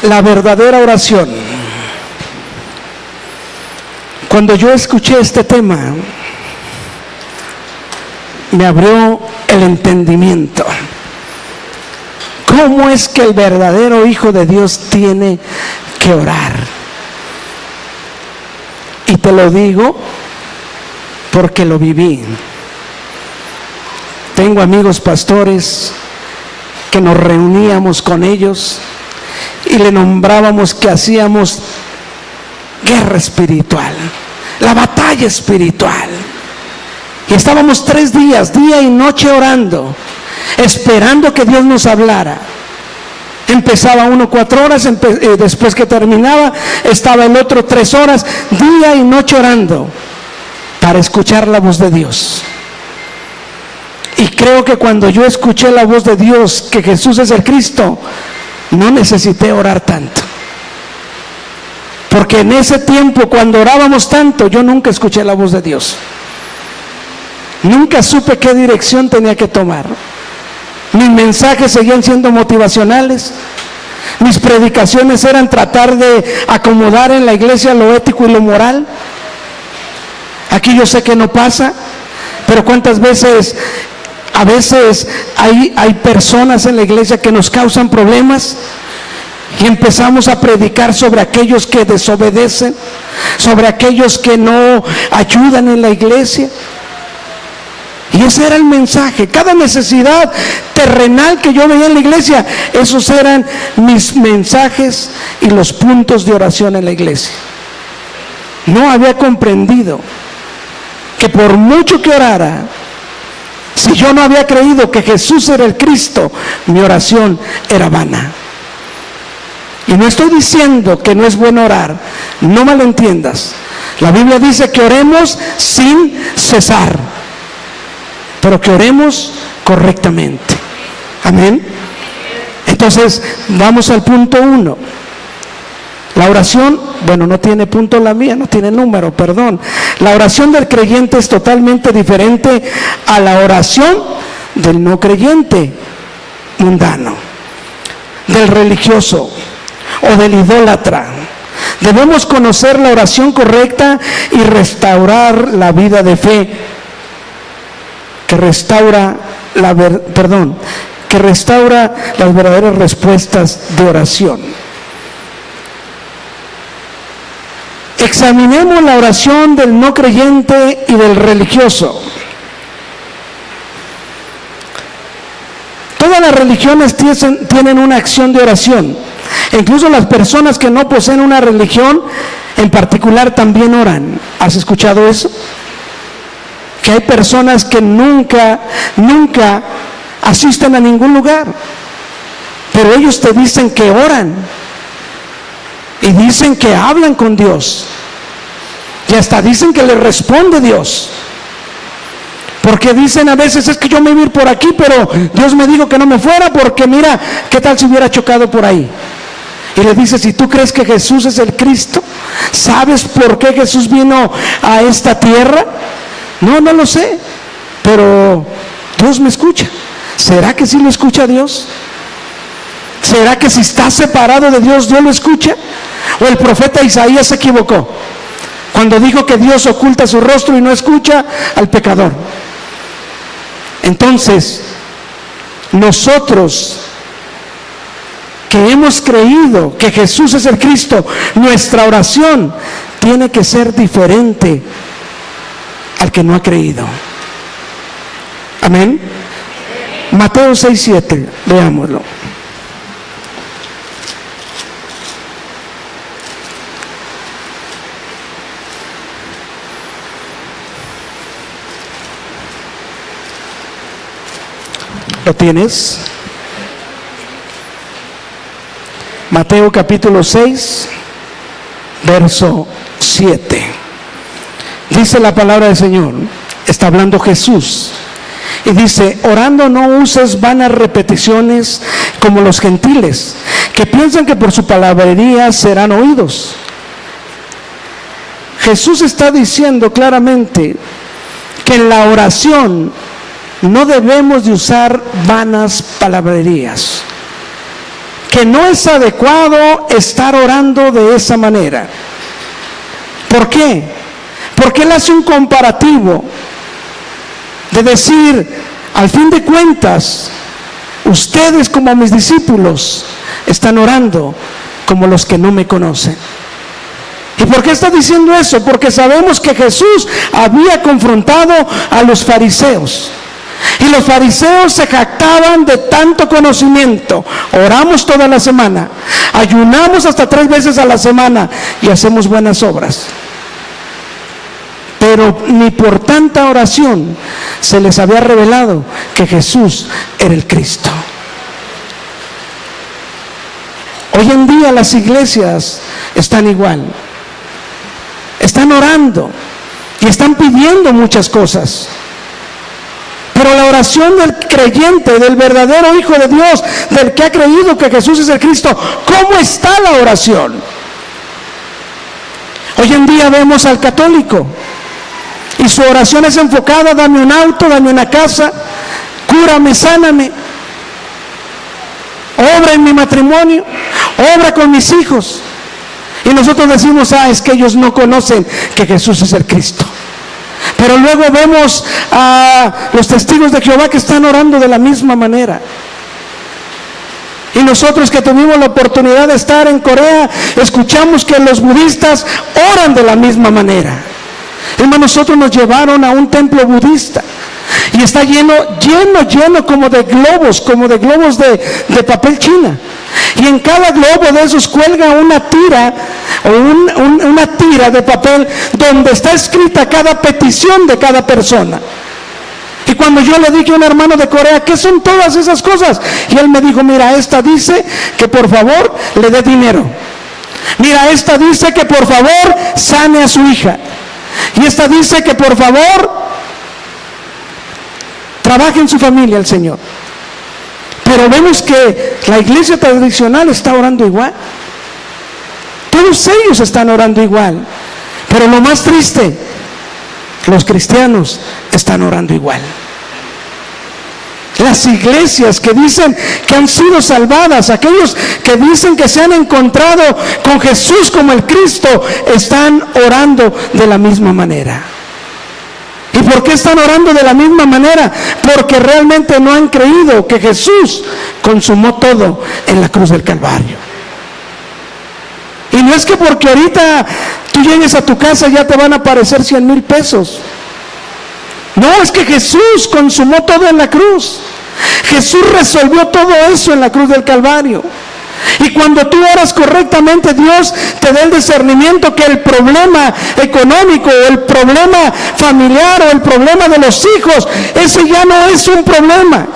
la verdadera oración. Cuando yo escuché este tema, me abrió el entendimiento. ¿Cómo es que el verdadero Hijo de Dios tiene que orar? Y te lo digo porque lo viví. Tengo amigos pastores que nos reuníamos con ellos y le nombrábamos que hacíamos guerra espiritual, la batalla espiritual. Y estábamos 3 días, día y noche orando, esperando que Dios nos hablara. Empezaba uno 4 horas, después que terminaba, estaba el otro 3 horas, día y noche orando, para escuchar la voz de Dios. Y creo que cuando yo escuché la voz de Dios, que Jesús es el Cristo, no necesité orar tanto. Porque en ese tiempo, cuando orábamos tanto, yo nunca escuché la voz de Dios. Nunca supe qué dirección tenía que tomar. Mis mensajes seguían siendo motivacionales. Mis predicaciones eran tratar de acomodar en la iglesia lo ético y lo moral. Aquí yo sé que no pasa, pero cuántas veces, a veces hay personas en la iglesia que nos causan problemas y empezamos a predicar sobre aquellos que desobedecen, sobre aquellos que no ayudan en la iglesia. Y ese era el mensaje. Cada necesidad terrenal que yo veía en la iglesia, esos eran mis mensajes y los puntos de oración en la iglesia. No había comprendido que por mucho que orara, si yo no había creído que Jesús era el Cristo, mi oración era vana. Y no estoy diciendo que no es bueno orar, no malentiendas. La Biblia dice que oremos sin cesar, pero que oremos correctamente. Amén. Entonces, vamos al punto 1. La oración, bueno, no tiene punto la mía, no tiene número, perdón. La oración del creyente es totalmente diferente a la oración del no creyente mundano, del religioso o del idólatra. Debemos conocer la oración correcta y restaurar la vida de fe que restaura las verdaderas respuestas de oración. Examinemos la oración del no creyente y del religioso. Todas las religiones tienen una acción de oración. E incluso las personas que no poseen una religión en particular también oran. ¿Has escuchado eso? Que hay personas que nunca asisten a ningún lugar, pero ellos te dicen que oran y dicen que hablan con Dios y hasta dicen que les responde Dios, porque dicen a veces: es que yo me iba a ir por aquí, pero Dios me dijo que no me fuera, porque mira, ¿qué tal si hubiera chocado por ahí? Y le dice: si tú crees que Jesús es el Cristo, ¿sabes por qué Jesús vino a esta tierra? No lo sé, pero Dios me escucha. ¿Será que sí lo escucha Dios? ¿Será que si está separado de Dios, Dios lo escucha? ¿O el profeta Isaías se equivocó cuando dijo que Dios oculta su rostro y no escucha al pecador? Entonces, nosotros que hemos creído que Jesús es el Cristo, nuestra oración tiene que ser diferente al que no ha creído. Amén. Mateo 6:7, veámoslo. ¿Lo tienes? Mateo capítulo 6, verso 7. Dice la palabra del Señor, está hablando Jesús, y dice: orando no uses vanas repeticiones como los gentiles, que piensan que por su palabrería serán oídos. Jesús está diciendo claramente que en la oración no debemos de usar vanas palabrerías. que no es adecuado estar orando de esa manera. ¿Por qué? Porque él hace un comparativo de decir, al fin de cuentas, ustedes como mis discípulos están orando como los que no me conocen. ¿Y por qué está diciendo eso? Porque sabemos que Jesús había confrontado a los fariseos. Y los fariseos se jactaban de tanto conocimiento. Oramos toda la semana, ayunamos hasta 3 veces a la semana y hacemos buenas obras. Pero ni por tanta oración se les había revelado que Jesús era el Cristo. Hoy en día las iglesias están igual. Están orando y están pidiendo muchas cosas. Pero la oración del creyente, del verdadero Hijo de Dios, del que ha creído que Jesús es el Cristo, ¿cómo está la oración? Hoy en día vemos al católico y su oración es enfocada: dame un auto, dame una casa, cúrame, sáname, obra en mi matrimonio, obra con mis hijos. Y nosotros decimos, es que ellos no conocen que Jesús es el Cristo. Pero luego vemos a los testigos de Jehová que están orando de la misma manera. Y nosotros que tuvimos la oportunidad de estar en Corea, escuchamos que los budistas oran de la misma manera. Nosotros nos llevaron a un templo budista y está lleno como de globos de papel china. Y en cada globo de esos cuelga una tira o una tira de papel donde está escrita cada petición de cada persona. Y cuando yo le dije a un hermano de Corea, ¿qué son todas esas cosas? Y él me dijo, mira, esta dice que por favor le dé dinero. Mira, esta dice que por favor sane a su hija. Y esta dice que por favor trabaje en su familia el Señor. Pero vemos que la iglesia tradicional está orando igual. Todos ellos están orando igual. Pero lo más triste, los cristianos están orando igual. Las iglesias que dicen que han sido salvadas, aquellos que dicen que se han encontrado con Jesús como el Cristo, están orando de la misma manera. ¿Y por qué están orando de la misma manera? Porque realmente no han creído que Jesús consumó todo en la cruz del Calvario. Y no es que porque ahorita tú llegues a tu casa ya te van a aparecer 100,000 pesos. No, es que Jesús consumó todo en la cruz. Jesús resolvió todo eso en la cruz del Calvario. Y cuando tú oras correctamente, Dios te da el discernimiento que el problema económico, o el problema familiar, o el problema de los hijos, ese ya no es un problema.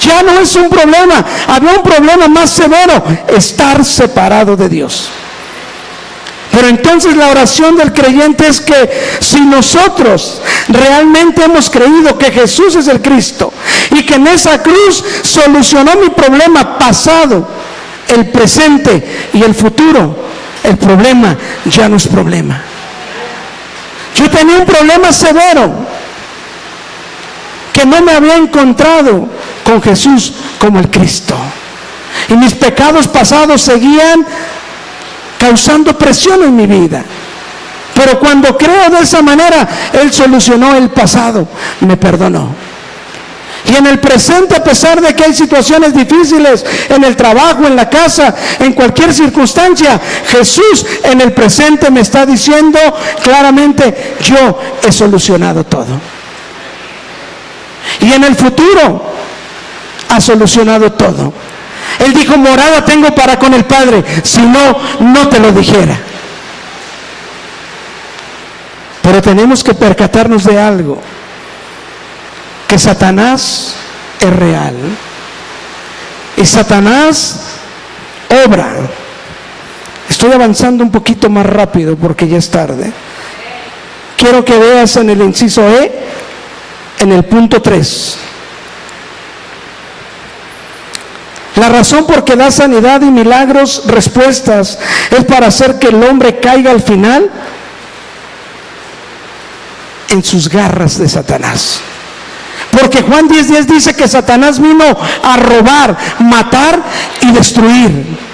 Ya no es un problema. Había un problema más severo: estar separado de Dios. Pero entonces la oración del creyente es que si nosotros realmente hemos creído que Jesús es el Cristo y que en esa cruz solucionó mi problema pasado, el presente y el futuro, el problema ya no es problema. Yo tenía un problema severo, que no me había encontrado con Jesús como el Cristo, y mis pecados pasados seguían causando presión en mi vida. Pero cuando creo de esa manera, Él solucionó el pasado, me perdonó. Y en el presente, a pesar de que hay situaciones difíciles en el trabajo, en la casa, en cualquier circunstancia, Jesús en el presente me está diciendo claramente: yo he solucionado todo. Y en el futuro ha solucionado todo. Él dijo: morada tengo para con el Padre, si no, no te lo dijera. Pero tenemos que percatarnos de algo: que Satanás es real. Y Satanás obra. Estoy avanzando un poquito más rápido porque ya es tarde. Quiero que veas en el inciso E, en el punto 3. La razón por que da sanidad y milagros, respuestas, es para hacer que el hombre caiga al final en sus garras de Satanás. Porque Juan 10:10 dice que Satanás vino a robar, matar y destruir.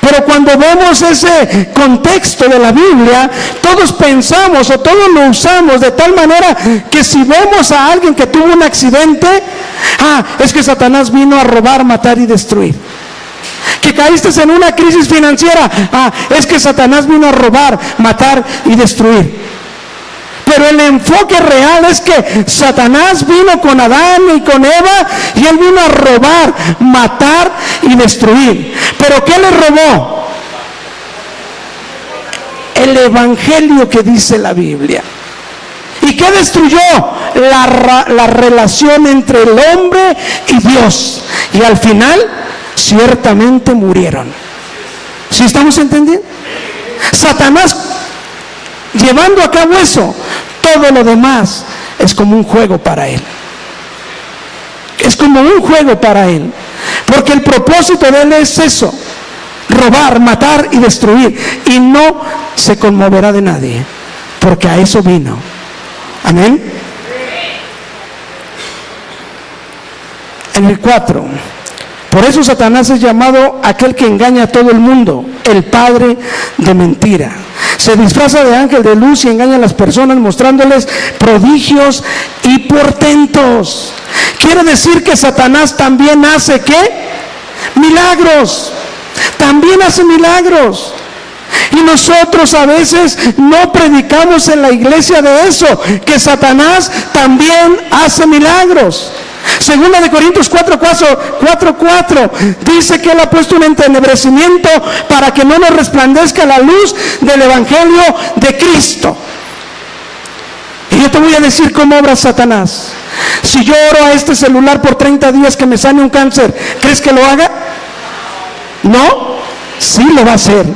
Pero cuando vemos ese contexto de la Biblia, todos pensamos o todos lo usamos de tal manera que si vemos a alguien que tuvo un accidente, es que Satanás vino a robar, matar y destruir. Que caíste en una crisis financiera, es que Satanás vino a robar, matar y destruir. Pero el enfoque real es que Satanás vino con Adán y con Eva y él vino a robar, matar y destruir. ¿Pero qué le robó? El evangelio que dice la Biblia. ¿Y qué destruyó? La relación entre el hombre y Dios. Y al final, ciertamente murieron. ¿Sí estamos entendiendo? Satanás, llevando a cabo eso, todo lo demás es como un juego para él. Es como un juego para él. Porque el propósito de él es eso: robar, matar y destruir. Y no se conmoverá de nadie, porque a eso vino. Amén. En el 4, por eso Satanás es llamado aquel que engaña a todo el mundo, el padre de mentira. Se disfraza de ángel de luz y engaña a las personas mostrándoles prodigios y portentos. Quiere decir que Satanás también hace ¿qué? Milagros. También hace milagros. Y nosotros a veces no predicamos en la iglesia de eso, que Satanás también hace milagros. Segunda de Corintios 4:4 dice que él ha puesto un entenebrecimiento para que no nos resplandezca la luz del evangelio de Cristo. Y yo te voy a decir cómo obra Satanás. Si yo oro a este celular por 30 días que me sane un cáncer, ¿crees que lo haga? No, sí lo va a hacer.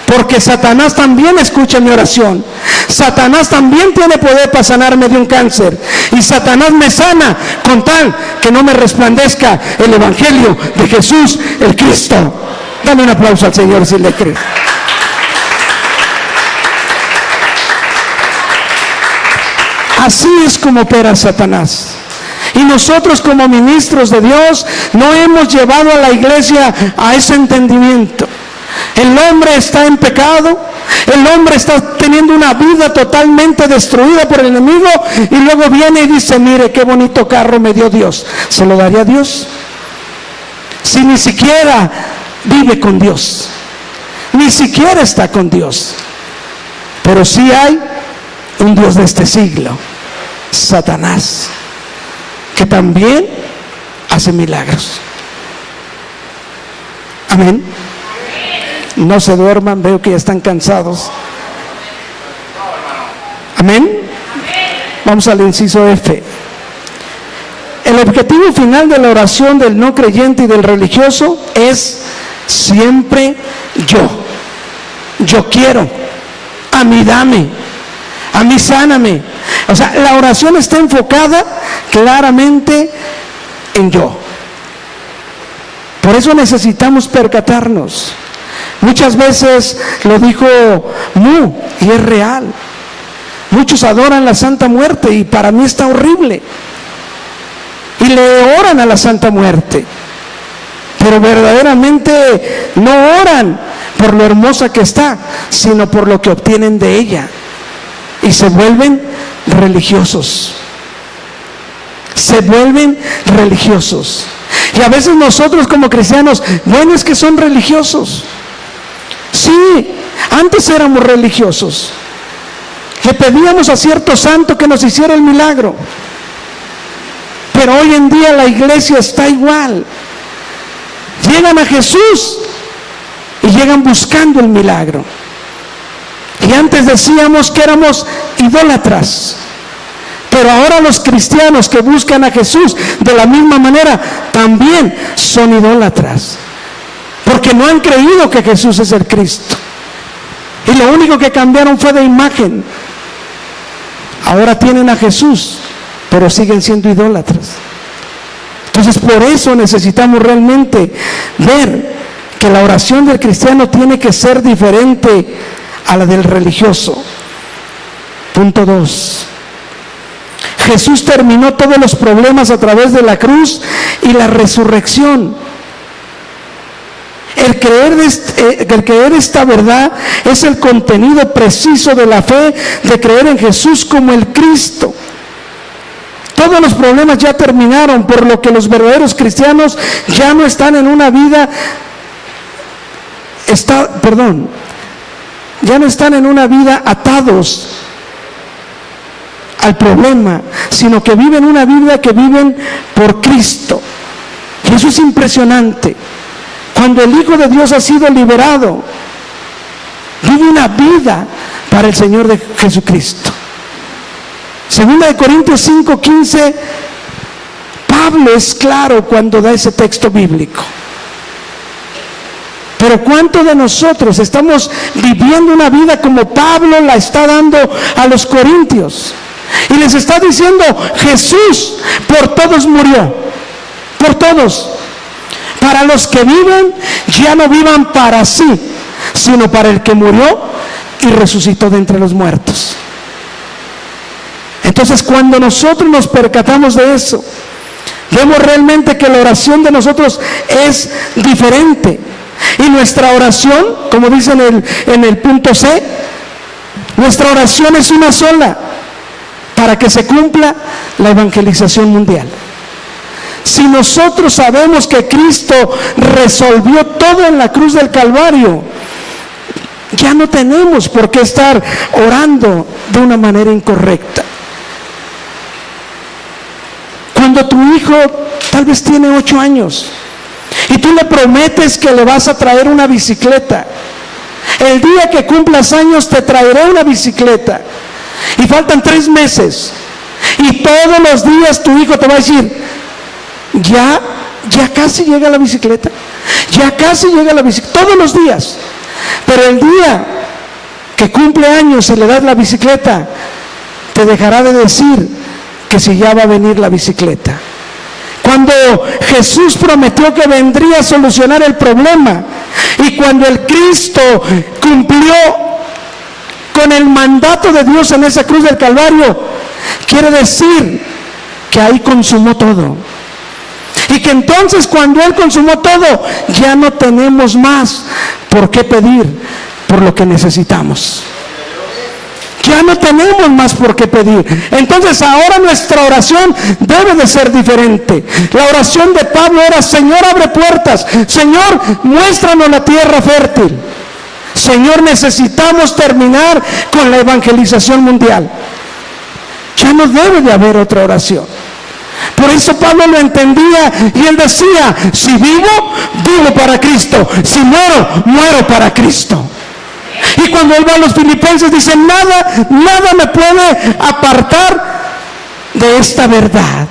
Porque Satanás también escucha mi oración. Satanás también tiene poder para sanarme de un cáncer. Y Satanás me sana con tal que no me resplandezca el evangelio de Jesús el Cristo. Dame un aplauso al Señor si le crees. Así es como opera Satanás. Y nosotros como ministros de Dios no hemos llevado a la iglesia a ese entendimiento. El hombre está en pecado, el hombre está teniendo una vida totalmente destruida por el enemigo y luego viene y dice: mire qué bonito carro me dio Dios. ¿Se lo daría a Dios? Si ni siquiera vive con Dios, ni siquiera está con Dios. Pero sí hay un Dios de este siglo, Satanás, que también hace milagros. Amén. No se duerman, veo que ya están cansados. Amén. Vamos al inciso F. El objetivo final de la oración del no creyente y del religioso es siempre yo. Yo quiero. A mí dame. A mí sáname. O sea, la oración está enfocada claramente en yo. Por eso necesitamos percatarnos. Muchas veces lo dijo Mu, y es real. Muchos adoran la Santa Muerte y para mí está horrible. Y le oran a la Santa Muerte. Pero verdaderamente no oran por lo hermosa que está, sino por lo que obtienen de ella. Y se vuelven religiosos. Se vuelven religiosos. Y a veces nosotros como cristianos, bueno, es que son religiosos. Sí, antes éramos religiosos. Le pedíamos a cierto santo que nos hiciera el milagro. Pero hoy en día la iglesia está igual. Llegan a Jesús y llegan buscando el milagro. Y antes decíamos que éramos idólatras. Pero ahora los cristianos que buscan a Jesús de la misma manera también son idólatras. Porque no han creído que Jesús es el Cristo. Y lo único que cambiaron fue de imagen. Ahora tienen a Jesús, pero siguen siendo idólatras. Entonces por eso necesitamos realmente ver que la oración del cristiano tiene que ser diferente a la del religioso. Punto 2. Jesús terminó todos los problemas a través de la cruz y la resurrección. El creer esta verdad es el contenido preciso de la fe, de creer en Jesús como el Cristo. Todos los problemas ya terminaron, por lo que los verdaderos cristianos ya no están en una vida, ya no están en una vida atados al problema, sino que viven una vida que viven por Cristo. Y eso es impresionante. Cuando el Hijo de Dios ha sido liberado, vive una vida para el Señor de Jesucristo. Segunda de Corintios 5:15, Pablo es claro cuando da ese texto bíblico. Pero ¿cuántos de nosotros estamos viviendo una vida como Pablo la está dando a los corintios? Y les está diciendo, Jesús por todos murió, por todos. Para los que viven, ya no vivan para sí, sino para el que murió y resucitó de entre los muertos. Entonces, cuando nosotros nos percatamos de eso, vemos realmente que la oración de nosotros es diferente. Y nuestra oración, como dice en el punto C, nuestra oración es una sola, para que se cumpla la evangelización mundial. Si nosotros sabemos que Cristo resolvió todo en la cruz del Calvario, ya no tenemos por qué estar orando de una manera incorrecta. Cuando tu hijo tal vez tiene 8 años y tú le prometes que le vas a traer una bicicleta, el día que cumplas años te traeré una bicicleta, y faltan 3 meses, y todos los días tu hijo te va a decir, ya casi llega la bicicleta, ya casi llega la bicicleta, todos los días. Pero el día que cumple años y le das la bicicleta, te dejará de decir que si ya va a venir la bicicleta. Cuando Jesús prometió que vendría a solucionar el problema, y cuando el Cristo cumplió con el mandato de Dios en esa cruz del Calvario, quiere decir que ahí consumó todo. Y que entonces cuando Él consumó todo, ya no tenemos más por qué pedir por lo que necesitamos. Ya no tenemos más por qué pedir. Entonces ahora nuestra oración debe de ser diferente. La oración de Pablo era, Señor, abre puertas. Señor, muéstranos la tierra fértil. Señor, necesitamos terminar con la evangelización mundial. Ya no debe de haber otra oración. Por eso Pablo lo entendía y él decía, si vivo, vivo para Cristo. Si muero, muero para Cristo. Y cuando él va a los Filipenses dice, nada me puede apartar de esta verdad.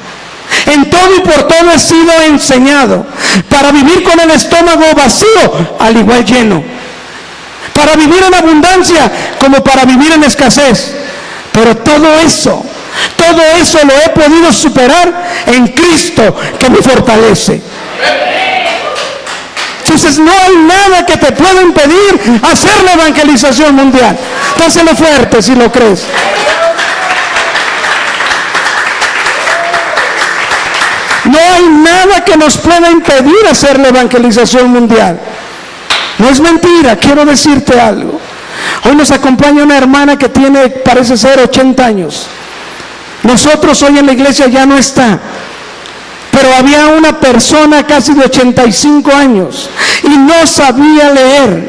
En todo y por todo he sido enseñado, para vivir con el estómago vacío, al igual lleno, para vivir en abundancia como para vivir en escasez. Pero todo eso lo he podido superar en Cristo que me fortalece. Entonces no hay nada que te pueda impedir hacer la evangelización mundial. Dáselo fuerte si lo crees. No hay nada que nos pueda impedir hacer la evangelización mundial. No es mentira, quiero decirte algo. Hoy nos acompaña una hermana que tiene, parece ser, 80 años. Nosotros hoy en la iglesia ya no está. Pero había una persona casi de 85 años y no sabía leer.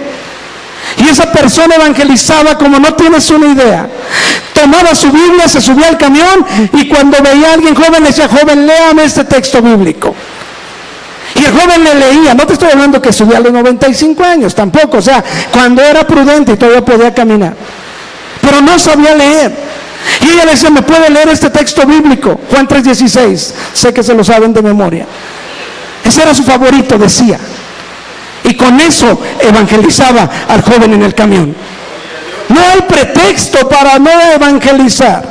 Y esa persona evangelizaba como no tienes una idea. Tomaba su Biblia, se subía al camión y cuando veía a alguien joven le decía, joven, léame este texto bíblico. Y el joven le leía, no te estoy hablando que subía a los 95 años, tampoco, o sea, cuando era prudente y todavía podía caminar. Pero no sabía leer. Y ella le decía, ¿me puede leer este texto bíblico? Juan 3:16, sé que se lo saben de memoria. Ese era su favorito, decía. Y con eso evangelizaba al joven en el camión. No hay pretexto para no evangelizar.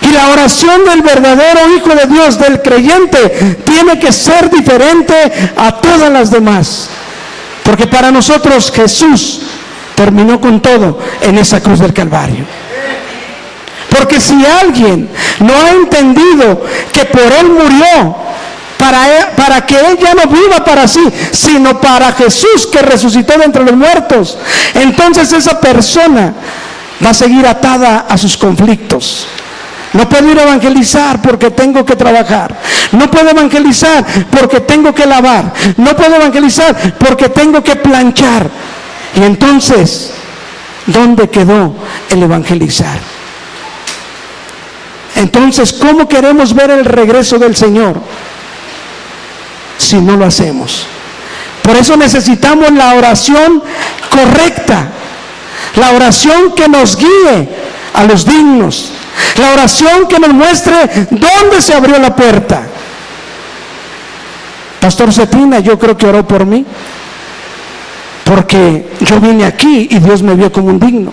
Y la oración del verdadero Hijo de Dios, del creyente, tiene que ser diferente a todas las demás. Porque para nosotros Jesús terminó con todo en esa cruz del Calvario. Porque si alguien no ha entendido que por Él murió, para que Él ya no viva para sí, sino para Jesús que resucitó de entre los muertos, entonces esa persona va a seguir atada a sus conflictos. No puedo ir a evangelizar porque tengo que trabajar. No puedo evangelizar porque tengo que lavar. No puedo evangelizar porque tengo que planchar. Y entonces, ¿dónde quedó el evangelizar? Entonces, ¿cómo queremos ver el regreso del Señor si no lo hacemos? Por eso necesitamos la oración correcta, la oración que nos guíe a los dignos, la oración que nos muestre dónde se abrió la puerta. Pastor Cetina, yo creo que oró por mí, porque yo vine aquí y Dios me vio como un digno.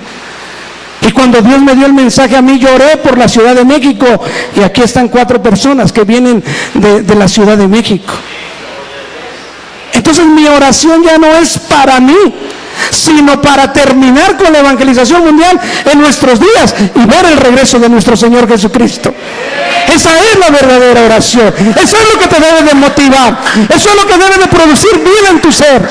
Y cuando Dios me dio el mensaje a mí, yo oré por la Ciudad de México, y aquí están 4 personas que vienen de la Ciudad de México. Entonces mi oración ya no es para mí, sino para terminar con la evangelización mundial en nuestros días y ver el regreso de nuestro Señor Jesucristo. Esa es la verdadera oración. Eso es lo que te debe de motivar. Eso es lo que debe de producir vida en tu ser.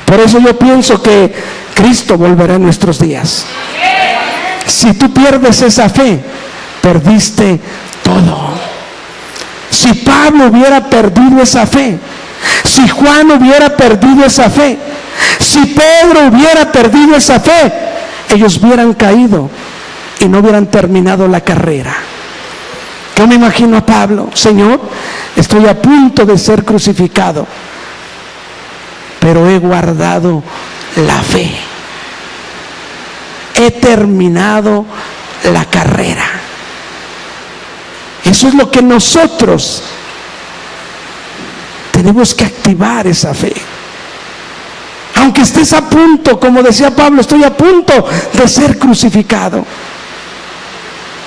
Por eso yo pienso que Cristo volverá en nuestros días. Si tú pierdes esa fe, perdiste todo. Si Pablo hubiera perdido esa fe, si Juan hubiera perdido esa fe, si Pedro hubiera perdido esa fe, ellos hubieran caído y no hubieran terminado la carrera. Yo me imagino a Pablo: Señor, estoy a punto de ser crucificado, pero he guardado la fe, he terminado la carrera. Eso es lo que nosotros tenemos que activar, esa fe. Aunque estés a punto, como decía Pablo, estoy a punto de ser crucificado,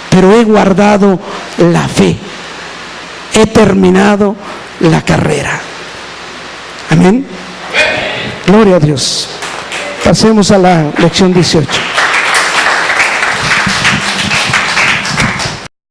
pero he guardado la fe, he terminado la carrera. Amén. Gloria a Dios. Pasemos a la lección 18.